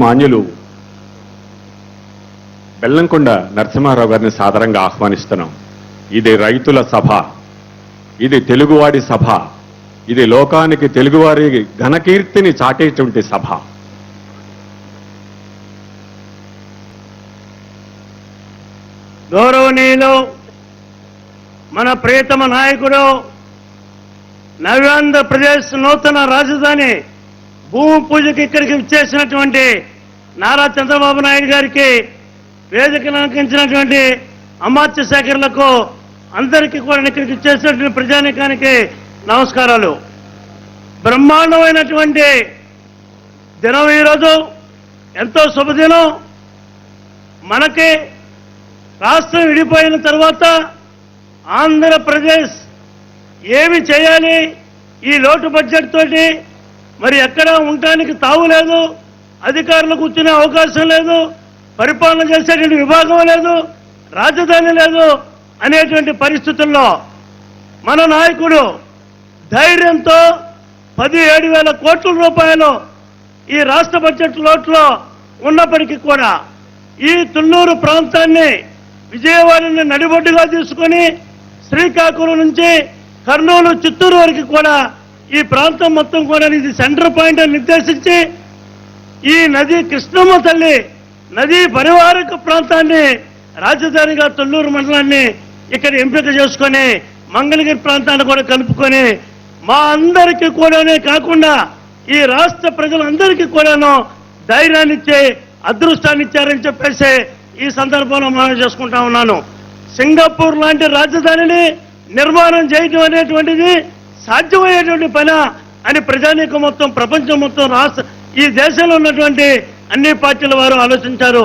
మాన్యులు బెల్లంకొండ నరసింహారావు గారిని సాదరంగా ఆహ్వానిస్తున్నాం. ఇది రైతుల సభ, ఇది తెలుగువాడి సభ, ఇది లోకానికి తెలుగువారి ఘనకీర్తిని చాటేటువంటి సభ. గౌరవనీయులు మన ప్రియతమ నాయకుడు నవ్యాంధ్రప్రదేశ్ నూతన రాజధాని భూమి పూజకి ఇక్కడికి ఇచ్చేసినటువంటి నారా చంద్రబాబు నాయుడు గారికి, వేదికను అలంకరించినటువంటి అమాత్య శాఖలకు అందరికీ కూడా ఇక్కడికి ఇచ్చేసినటువంటి ప్రజానీకానికి నమస్కారాలు. బ్రహ్మాండమైనటువంటి దినం ఈరోజు, ఎంతో శుభదినం. మనకి రాష్ట్రం విడిపోయిన తర్వాత ఆంధ్రప్రదేశ్ ఏమి చేయాలి, ఈ లోటు బడ్జెట్ తోటి మరి ఎక్కడ ఉండటానికి తావు లేదు, అధికారులు కూర్చునే అవకాశం లేదు, పరిపాలన చేసేటువంటి విభాగం లేదు, రాజధాని లేదు అనేటువంటి పరిస్థితుల్లో మన నాయకుడు ధైర్యంతో 17,000 కోట్ల రూపాయలు ఈ రాష్ట్ర బడ్జెట్ లోట్లో ఉన్నప్పటికీ కూడా ఈ తుళ్ళూరు ప్రాంతాన్ని విజయవాడని నడిబొడ్డుగా తీసుకొని శ్రీకాకుళం నుంచి కర్నూలు, చిత్తూరు వరకు కూడా ఈ ప్రాంతం మొత్తం కూడా ఇది సెంటర్ పాయింట్ అని నిర్దేశించి ఈ నది కృష్ణమ్మ తల్లి నదీ పరివారక ప్రాంతాన్ని రాజధానిగా తుళ్ళూరు మండలాన్ని ఇక్కడ ఎంపిక చేసుకొని మంగళగిరి ప్రాంతాన్ని కూడా కలుపుకొని మా అందరికీ కూడానే కాకుండా ఈ రాష్ట్ర ప్రజలందరికీ కూడాను ధైర్యాన్ని ఇచ్చే అదృష్టాన్ని ఇచ్చారని చెప్పేసి ఈ సందర్భంలో మనం చేసుకుంటా ఉన్నాను. సింగపూర్ లాంటి రాజధానిని నిర్మాణం చేయడం అనేటువంటిది సాధ్యమయ్యేటువంటి పని అని ప్రజానీకం మొత్తం, ప్రపంచం మొత్తం, రాష్ట్ర ఈ దేశంలో ఉన్నటువంటి అన్ని పార్టీల వారు ఆలోచించారు.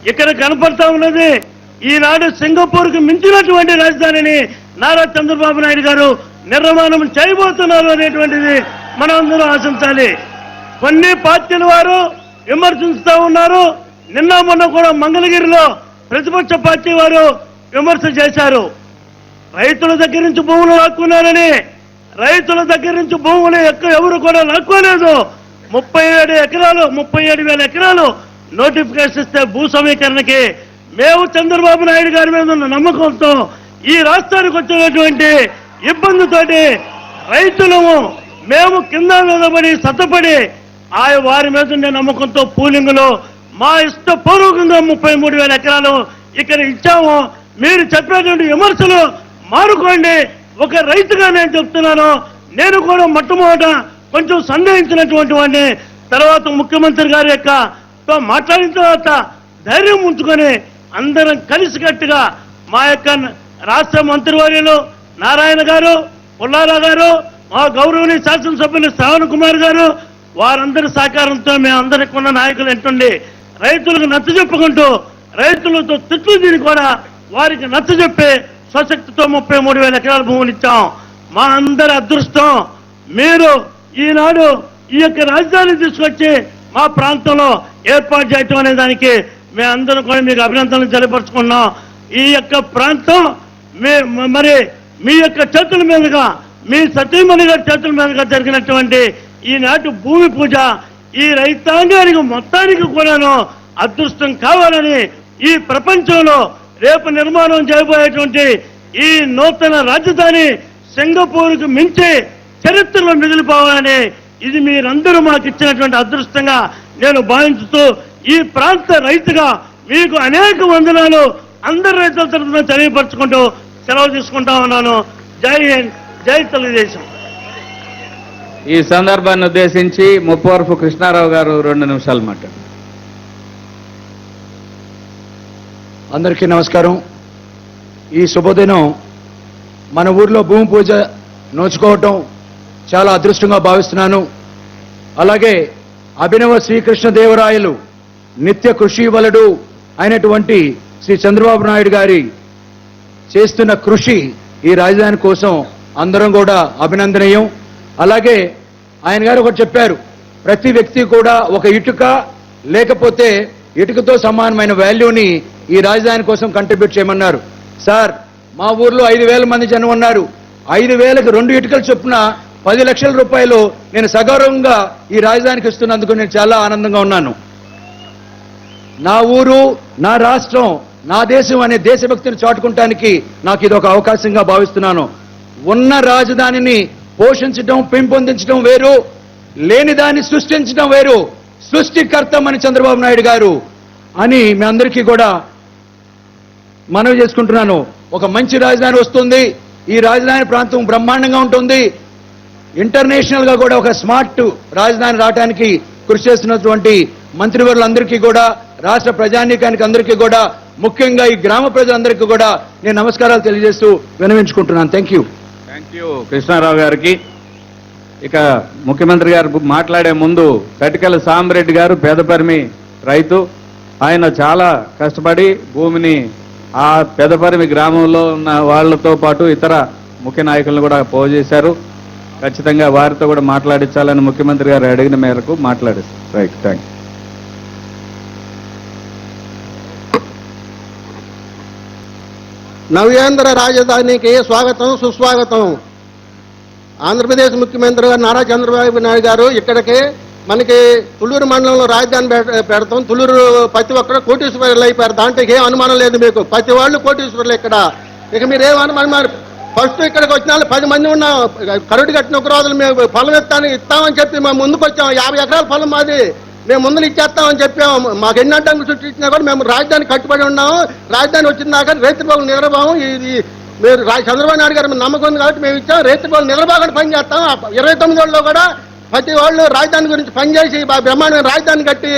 ఇక్కడ కనపడతా ఉన్నది ఈనాడు సింగపూర్కు మించినటువంటి రాజధానిని నారా చంద్రబాబు నాయుడు గారు నిర్మాణం చేయబోతున్నారు అనేటువంటిది మనం అందరూ ఆశించాలి. కొన్ని పార్టీల వారు విమర్శిస్తూ ఉన్నారు. నిన్న మొన్న కూడా మంగళగిరిలో ప్రతిపక్ష పార్టీ వారు విమర్శ చేశారు. రైతుల దగ్గర నుంచి భూములు లాక్కున్నారని. రైతుల దగ్గర నుంచి భూములు ఎవరు కూడా లాక్కోలేదు. 37,000 ఎకరాలు నోటిఫికేషన్ ఇస్తే భూ సమీకరణకి మేము చంద్రబాబు నాయుడు గారి మీద ఉన్న నమ్మకంతో ఈ రాష్ట్రానికి వచ్చినటువంటి ఇబ్బందితోటి రైతులము మేము కింద నిలబడి సత్తపడి వారి మీద ఉండే నమ్మకంతో పూలింగులో మా ఇష్టపూర్వకంగా 33,000 ఎకరాలు ఇక్కడ ఇచ్చాము. మీరు చెప్పేటువంటి విమర్శలు మారుకోండి. ఒక రైతుగా నేను చెప్తున్నాను. నేను కూడా మొట్టమొదట కొంచెం సందేహించినటువంటి వాడిని. తర్వాత ముఖ్యమంత్రి గారి యొక్క మాట్లాడిన తర్వాత ధైర్యం ఉంచుకొని అందరం కలిసికట్టుగా మా యొక్క రాష్ట్ర మంత్రివర్యులు నారాయణ గారు, పుల్లారా గారు, మా గౌరవనీయ శాసనసభ్యులు శ్రావణ్ కుమార్ గారు, వారందరి సహకారంతో మేమందరికి ఉన్న నాయకులు ఎంటుండి రైతులకు నచ్చజెప్పుకుంటూ రైతులతో తిట్లు తిని కూడా వారికి నచ్చజెప్పి స్వశక్తితో 33,000 ఎకరాల భూములు ఇచ్చాం. మా అందరి అదృష్టం మీరు ఈనాడు ఈ యొక్క రాజధాని తీసుకొచ్చి మా ప్రాంతంలో ఏర్పాటు చేయటం అనే దానికి మేమందరం కూడా మీకు అభినందనలు తెలియపరుచుకున్నాం. ఈ యొక్క ప్రాంతం మరి మీ యొక్క చేతుల మీదుగా, మీ సతీమణి గారి చేతుల మీదుగా జరిగినటువంటి ఈనాటి భూమి పూజ ఈ రైతాంగానికి మొత్తానికి కూడాను అదృష్టం కావాలని, ఈ ప్రపంచంలో రేపు నిర్మాణం చేయబోయేటువంటి ఈ నూతన రాజధాని సింగపూర్కు మించి చరిత్రలో మిగిలిపోవాలని, ఇది మీరందరూ మాకు ఇచ్చినటువంటి అదృష్టంగా నేను భావించుతూ ఈ ప్రాంత రైతుగా మీకు అనేక వందనాలు అందరి రైతుల తరఫున తెలియపరచుకుంటూ సెలవు తీసుకుంటా ఉన్నాను. జై హింద్, జై తెలుగుదేశం. ఈ సందర్భాన్ని ఉద్దేశించి ముప్పవరపు కృష్ణారావు గారు 2 నిమిషాలు మాట్లాడారు. అందరికీ నమస్కారం. ఈ శుభదినం మన ఊర్లో భూమి పూజ నోచుకోవటం చాలా అదృష్టంగా భావిస్తున్నాను. అలాగే అభినవ శ్రీకృష్ణదేవరాయలు నిత్య కృషి వలడు అయినటువంటి శ్రీ చంద్రబాబు నాయుడు గారి చేస్తున్న కృషి ఈ రాజధాని కోసం అందరం కూడా అభినందనీయం. అలాగే ఆయన గారు ఒకటి చెప్పారు, ప్రతి వ్యక్తి కూడా ఒక ఇటుక లేకపోతే ఇటుకతో సమానమైన వాల్యూని ఈ రాజధాని కోసం కంట్రిబ్యూట్ చేయమన్నారు. సార్, మా ఊర్లో 5,000 మంది జనం ఉన్నారు. 5,000కి 2 ఇటుకలు చొప్పున 10 లక్షల రూపాయలు నేను సగౌరవంగా ఈ రాజధానికి ఇస్తున్నందుకు నేను చాలా ఆనందంగా ఉన్నాను. నా ఊరు, నా రాష్ట్రం, నా దేశం అనే దేశభక్తిని చాటుకుంటానికి నాకు ఇది ఒక అవకాశంగా భావిస్తున్నాను. ఉన్న రాజధానిని పోషించడం, పెంపొందించడం వేరు, లేని దాన్ని సృష్టించడం వేరు. సృష్టికర్త మన చంద్రబాబు నాయుడు గారు అని మీ అందరికీ కూడా మనవి చేసుకుంటున్నాను. ఒక మంచి రాజధాని వస్తుంది. ఈ రాజధాని ప్రాంతం బ్రహ్మాండంగా ఉంటుంది. ఇంటర్నేషనల్ గా కూడా ఒక స్మార్ట్ రాజధాని రావడానికి కృషి చేస్తున్నటువంటి మంత్రివర్యులందరికీ కూడా, రాష్ట్ర ప్రజానీకానికి అందరికీ కూడా, ముఖ్యంగా ఈ గ్రామ ప్రజలందరికీ కూడా నేను నమస్కారాలు తెలియజేస్తూ విన్నవించుకుంటున్నాను. Thank you. Thank you Krishnarao గారికి. ఇక ముఖ్యమంత్రి గారు మాట్లాడే ముందు కటికల సాంబరెడ్డి గారు పేదపరిమి రైతు. ఆయన చాలా కష్టపడి భూమిని ఆ పేదపరిమి గ్రామంలో ఉన్న వాళ్ళతో పాటు ఇతర ముఖ్య నాయకులను కూడా పోజేశారు. ఖచ్చితంగా వారితో కూడా మాట్లాడించాలని ముఖ్యమంత్రి గారు అడిగిన మేరకు మాట్లాడేస్తారు. Right, thank you. నవ్యాంధ్ర రాజధానికి స్వాగతం, సుస్వాగతం. ఆంధ్రప్రదేశ్ ముఖ్యమంత్రి గారు నారా చంద్రబాబు నాయుడు గారు ఇక్కడికి మనకి తుళ్ళూరు మండలంలో రాజధాని పెడతాం. తుళ్ళూరు ప్రతి ఒక్కరు కోటీశ్వరులు అయిపోయారు. దాంట్లో ఏం అనుమానం లేదు మీకు. ప్రతి వాళ్ళు కోటీశ్వరులు ఇక్కడ. ఇక మీరు ఏం అనుమానం? ఫస్ట్ ఇక్కడికి వచ్చిన వాళ్ళు 10 మంది ఉన్నాం. కరుడు కట్టిన ఒక రోజులు మేము పొలం ఇస్తామని చెప్పి మేము ముందుకు వచ్చాం. 50 ఎకరాల పొలం మాది. మేము ముందులు ఇచ్చేస్తామని చెప్పాము. మాకు ఎన్ని అడ్డంకులు చుట్టూ ఇచ్చినా కూడా మేము రాజధాని కట్టుబడి ఉన్నాము. రాజధాని వచ్చిన దాకా రైతు బాబు నిద్రపోము. ఇది మీరు చంద్రబాబు నాయుడు గారు నమ్మకం ఉంది కాబట్టి మేము ఇచ్చాం. రైతు బాబు నిద్రపోకుండా పని చేస్తాం. 29 ఏళ్ళలో కూడా ప్రతి వాళ్ళు రాజధాని గురించి పనిచేసి బ్రహ్మాండమైన రాజధాని కట్టి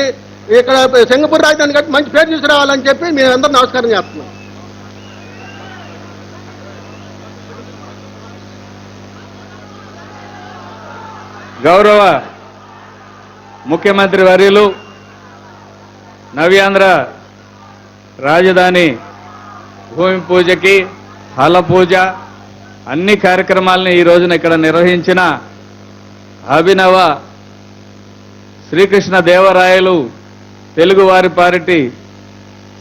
ఇక్కడ సింగపూర్ రాజధాని కట్టి మంచి పేరు తీసుకురావాలని చెప్పి మేము అందరూ నమస్కారం చేస్తున్నాం. గౌరవ ముఖ్యమంత్రి వర్యులు నవ్యాంధ్ర రాజధాని భూమి పూజకి, హల పూజ, అన్ని కార్యక్రమాలని ఈ రోజున ఇక్కడ నిర్వహించిన అభినవ శ్రీకృష్ణ దేవరాయలు తెలుగువారి పార్టీ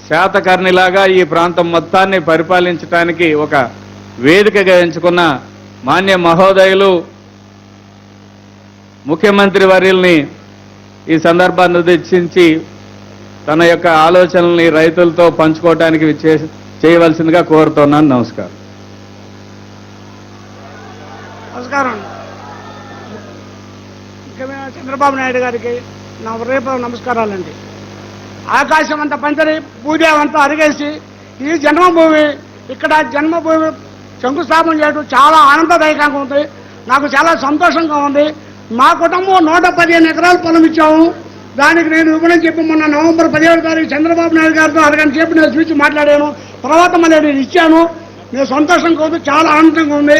శాతకర్ణిలాగా ఈ ప్రాంతం మొత్తాన్ని పరిపాలించడానికి ఒక వేదికగా ఎంచుకున్న మాన్య మహోదయులు ముఖ్యమంత్రి వర్యుల్ని ఈ సందర్భాన్ని ఉద్దేశించి తన యొక్క ఆలోచనల్ని రైతులతో పంచుకోవడానికి చేయవలసిందిగా కోరుతున్నాను. నమస్కారం. నమస్కారం. ముఖ్యమైన చంద్రబాబు నాయుడు గారికి నా హృదయపూర్వక నమస్కారాలండి. ఆకాశం అంతా పంచరి, భూదేవం అంతా అరిగేసి ఈ జన్మభూమి, ఇక్కడ జన్మభూమి శంకుస్థాపన చేయడం చాలా ఆనందదాయకంగా ఉంది. నాకు చాలా సంతోషంగా ఉంది. మా కుటుంబం 115 ఎకరాల పొలం ఇచ్చాము. దానికి నేను ఇవ్వనని చెప్పి మొన్న నవంబర్ 17 తారీఖు చంద్రబాబు నాయుడు గారితో అరగంట సేపు నేను స్పీచ్ మాట్లాడాను. తర్వాత మళ్ళీ నేను ఇచ్చాను. నేను సంతోషంగా ఉంది, చాలా ఆనందంగా ఉంది.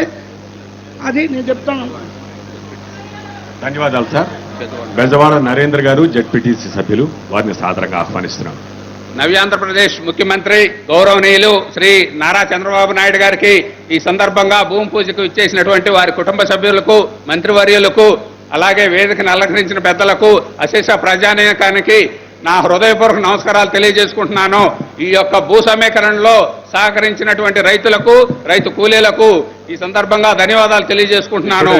అది నేను చెప్తాను. ధన్యవాదాలు సార్. బెజవాడ నరేంద్ర గారు, జెడ్పీటీసీ సభ్యులు, వారిని సాదరంగా ఆహ్వానిస్తున్నాం. నవ్యాంధ్రప్రదేశ్ ముఖ్యమంత్రి గౌరవనీయులు శ్రీ నారా చంద్రబాబు నాయుడు గారికి ఈ సందర్భంగా భూమి పూజకు ఇచ్చేసినటువంటి వారి కుటుంబ సభ్యులకు, మంత్రివర్యులకు, అలాగే వేదికను అలంకరించిన పెద్దలకు, అశేష ప్రజానీకానికి నా హృదయపూర్వక నమస్కారాలు తెలియజేసుకుంటున్నాను. ఈ యొక్క భూ సమీకరణలో సహకరించినటువంటి రైతులకు, రైతు కూలీలకు ఈ సందర్భంగా ధన్యవాదాలు తెలియజేసుకుంటున్నాను.